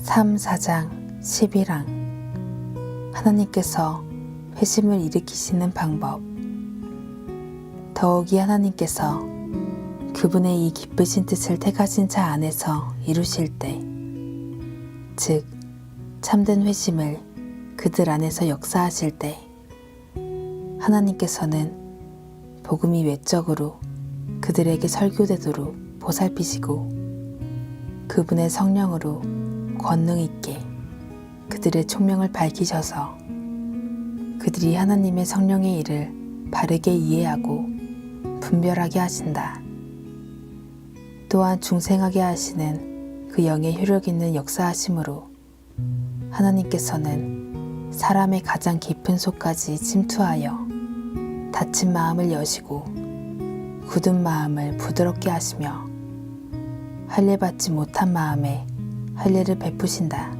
(3,4장) 11항 하나님께서 회심을 일으키시는 방법. 더욱이 하나님께서 그분의 이 기쁘신 뜻을 택하신 자 안에서 이루실 때, 즉 참된 회심을 그들 안에서 역사하실 때, 하나님께서는 복음이 외적으로 그들에게 설교되도록 보살피시고 그분의 성령으로 권능 있게 그들의 총명을 밝히셔서 그들이 하나님의 성령의 일을 바르게 이해하고 분별하게 하신다. 또한 중생하게 하시는 그 영의 효력 있는 역사하심으로 하나님께서는 사람의 가장 깊은 속까지 침투하여 닫힌 마음을 여시고 굳은 마음을 부드럽게 하시며 할례 받지 못한 마음에 할례를 베푸신다.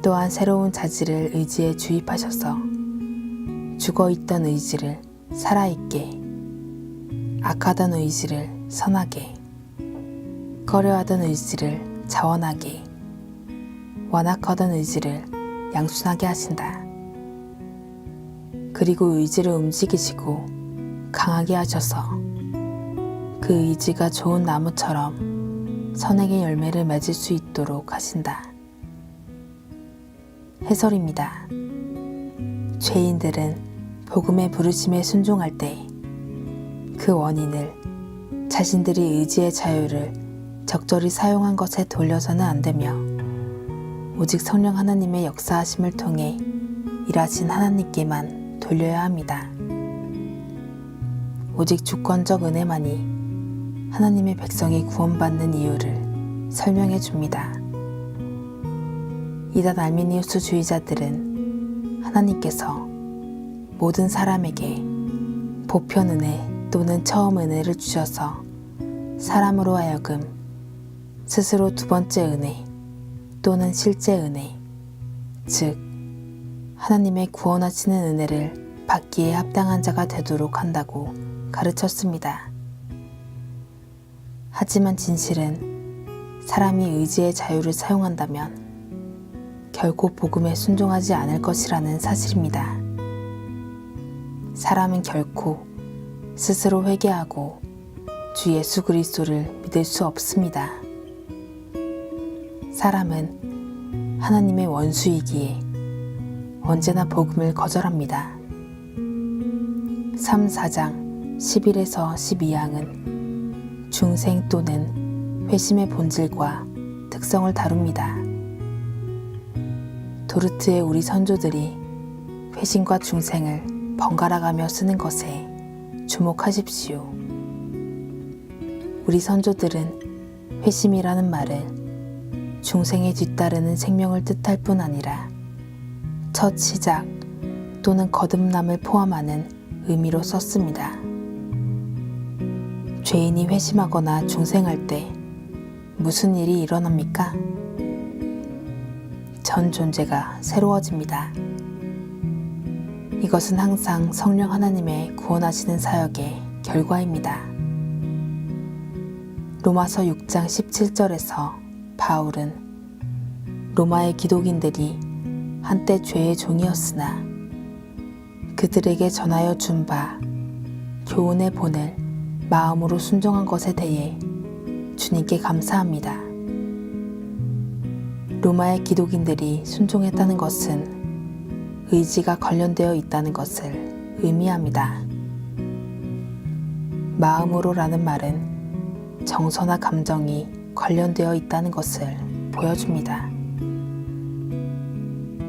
또한 새로운 자질을 의지에 주입하셔서 죽어있던 의지를 살아있게, 악하던 의지를 선하게, 꺼려하던 의지를 자원하게, 완악하던 의지를 양순하게 하신다. 그리고 의지를 움직이시고 강하게 하셔서 그 의지가 좋은 나무처럼 선악의 열매를 맺을 수 있도록 하신다. 해설입니다. 죄인들은 복음의 부르심에 순종할 때 그 원인을 자신들이 의지의 자유를 적절히 사용한 것에 돌려서는 안 되며 오직 성령 하나님의 역사하심을 통해 일하신 하나님께만 돌려야 합니다. 오직 주권적 은혜만이 하나님의 백성이 구원받는 이유를 설명해 줍니다. 이단 알미니우스 주의자들은 하나님께서 모든 사람에게 보편 은혜 또는 처음 은혜를 주셔서 사람으로 하여금 스스로 두 번째 은혜 또는 실제 은혜, 즉 하나님의 구원하시는 은혜를 받기에 합당한 자가 되도록 한다고 가르쳤습니다. 하지만 진실은 사람이 의지의 자유를 사용한다면 결코 복음에 순종하지 않을 것이라는 사실입니다. 사람은 결코 스스로 회개하고 주 예수 그리스도를 믿을 수 없습니다. 사람은 하나님의 원수이기에 언제나 복음을 거절합니다. 3,4장 11에서 12항은 중생 또는 회심의 본질과 특성을 다룹니다. 도르트의 우리 선조들이 회심과 중생을 번갈아가며 쓰는 것에 주목하십시오. 우리 선조들은 회심이라는 말을 중생에 뒤따르는 생명을 뜻할 뿐 아니라 첫 시작 또는 거듭남을 포함하는 의미로 썼습니다. 죄인이 회심하거나 중생할 때 무슨 일이 일어납니까? 전 존재가 새로워집니다. 이것은 항상 성령 하나님의 구원하시는 사역의 결과입니다. 로마서 6장 17절에서 바울은 로마의 기독인들이 한때 죄의 종이었으나 그들에게 전하여 준 바 교훈의 본을 마음으로 순종한 것에 대해 주님께 감사합니다. 로마의 기독인들이 순종했다는 것은 의지가 관련되어 있다는 것을 의미합니다. 마음으로라는 말은 정서나 감정이 관련되어 있다는 것을 보여줍니다.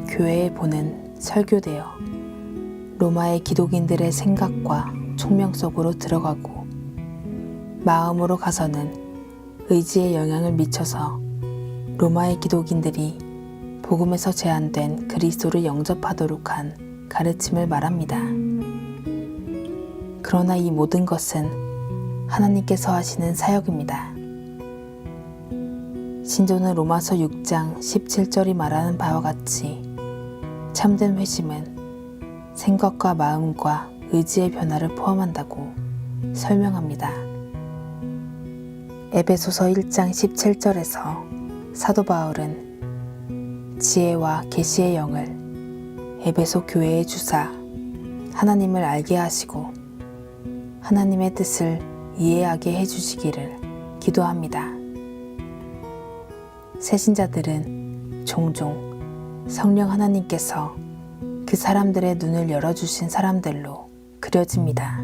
교회의 본은 설교되어 로마의 기독인들의 생각과 총명 속으로 들어가고 마음으로 가서는 의지에 영향을 미쳐서 로마의 기독인들이 복음에서 제한된 그리스도를 영접하도록 한 가르침을 말합니다. 그러나 이 모든 것은 하나님께서 하시는 사역입니다. 신조는 로마서 6장 17절이 말하는 바와 같이 참된 회심은 생각과 마음과 의지의 변화를 포함한다고 설명합니다. 에베소서 1장 17절에서 사도 바울은 지혜와 계시의 영을 에베소 교회에 주사 하나님을 알게 하시고 하나님의 뜻을 이해하게 해주시기를 기도합니다. 새신자들은 종종 성령 하나님께서 그 사람들의 눈을 열어주신 사람들로 그려집니다.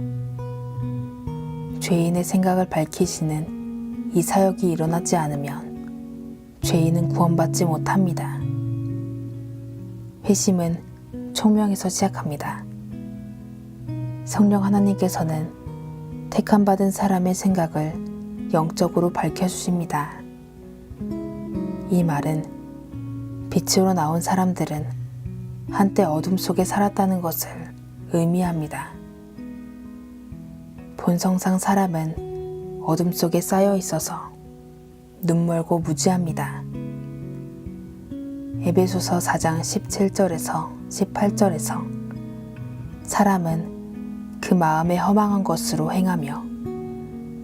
죄인의 생각을 밝히시는 이 사역이 일어나지 않으면 죄인은 구원받지 못합니다. 회심은 총명에서 시작합니다. 성령 하나님께서는 택함받은 사람의 생각을 영적으로 밝혀주십니다. 이 말은 빛으로 나온 사람들은 한때 어둠 속에 살았다는 것을 의미합니다. 본성상 사람은 어둠 속에 쌓여 있어서 눈멀고 무지합니다. 에베소서 4장 17절에서 18절에서 사람은 그 마음에 허망한 것으로 행하며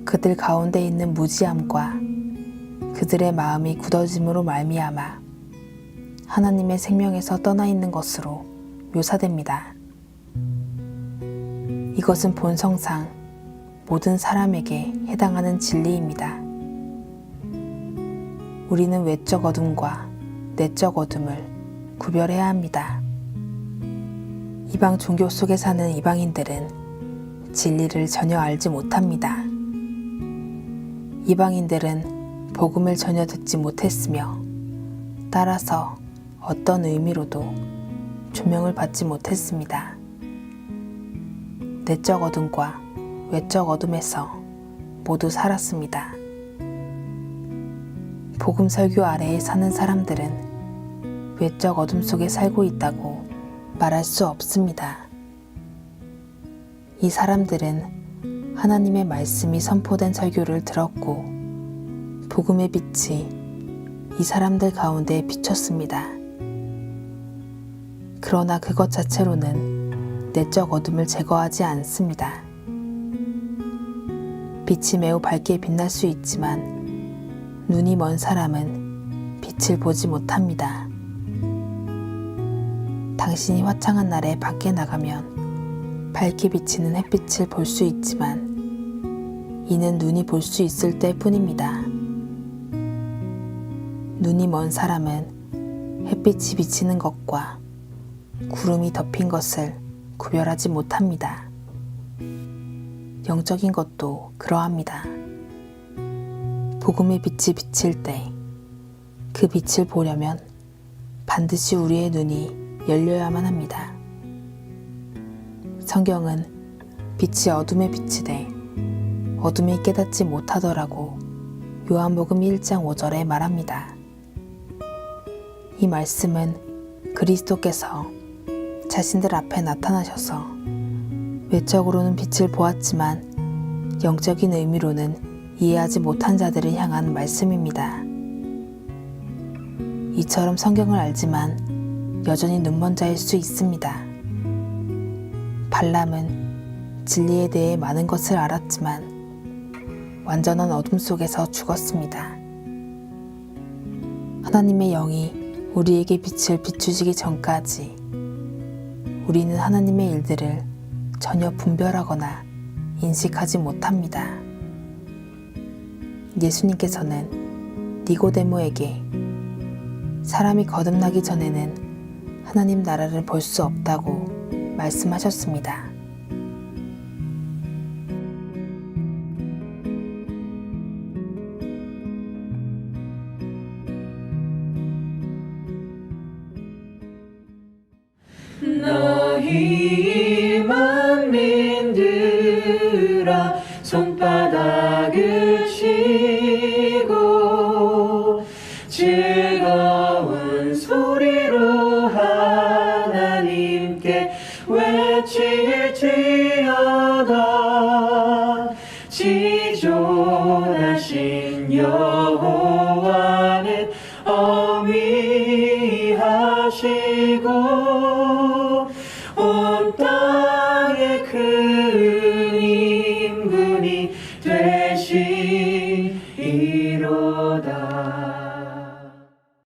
그들 가운데 있는 무지함과 그들의 마음이 굳어짐으로 말미암아 하나님의 생명에서 떠나 있는 것으로 묘사됩니다. 이것은 본성상 모든 사람에게 해당하는 진리입니다. 우리는 외적 어둠과 내적 어둠을 구별해야 합니다. 이방 종교 속에 사는 이방인들은 진리를 전혀 알지 못합니다. 이방인들은 복음을 전혀 듣지 못했으며 따라서 어떤 의미로도 조명을 받지 못했습니다. 내적 어둠과 외적 어둠에서 모두 살았습니다. 복음 설교 아래에 사는 사람들은 외적 어둠 속에 살고 있다고 말할 수 없습니다. 이 사람들은 하나님의 말씀이 선포된 설교를 들었고 복음의 빛이 이 사람들 가운데 비쳤습니다. 그러나 그것 자체로는 내적 어둠을 제거하지 않습니다. 빛이 매우 밝게 빛날 수 있지만 눈이 먼 사람은 빛을 보지 못합니다. 당신이 화창한 날에 밖에 나가면 밝게 비치는 햇빛을 볼 수 있지만 이는 눈이 볼 수 있을 때뿐입니다. 눈이 먼 사람은 햇빛이 비치는 것과 구름이 덮인 것을 구별하지 못합니다. 영적인 것도 그러합니다. 복음의 빛이 비칠 때 그 빛을 보려면 반드시 우리의 눈이 열려야만 합니다. 성경은 빛이 어둠에 비치되 어둠이 깨닫지 못하더라고 요한복음 1장 5절에 말합니다. 이 말씀은 그리스도께서 자신들 앞에 나타나셔서 외적으로는 빛을 보았지만 영적인 의미로는 이해하지 못한 자들을 향한 말씀입니다. 이처럼 성경을 알지만 여전히 눈먼 자일 수 있습니다. 발람은 진리에 대해 많은 것을 알았지만 완전한 어둠 속에서 죽었습니다. 하나님의 영이 우리에게 빛을 비추시기 전까지 우리는 하나님의 일들을 전혀 분별하거나 인식하지 못합니다. 예수님께서는 니고데모에게 사람이 거듭나기 전에는 하나님 나라를 볼 수 없다고 말씀하셨습니다. 너희 만민들아 손바닥을 치고 즐거운 소리 할렐루야다. 지존하신 여호와는 어미하시고 온 땅에 그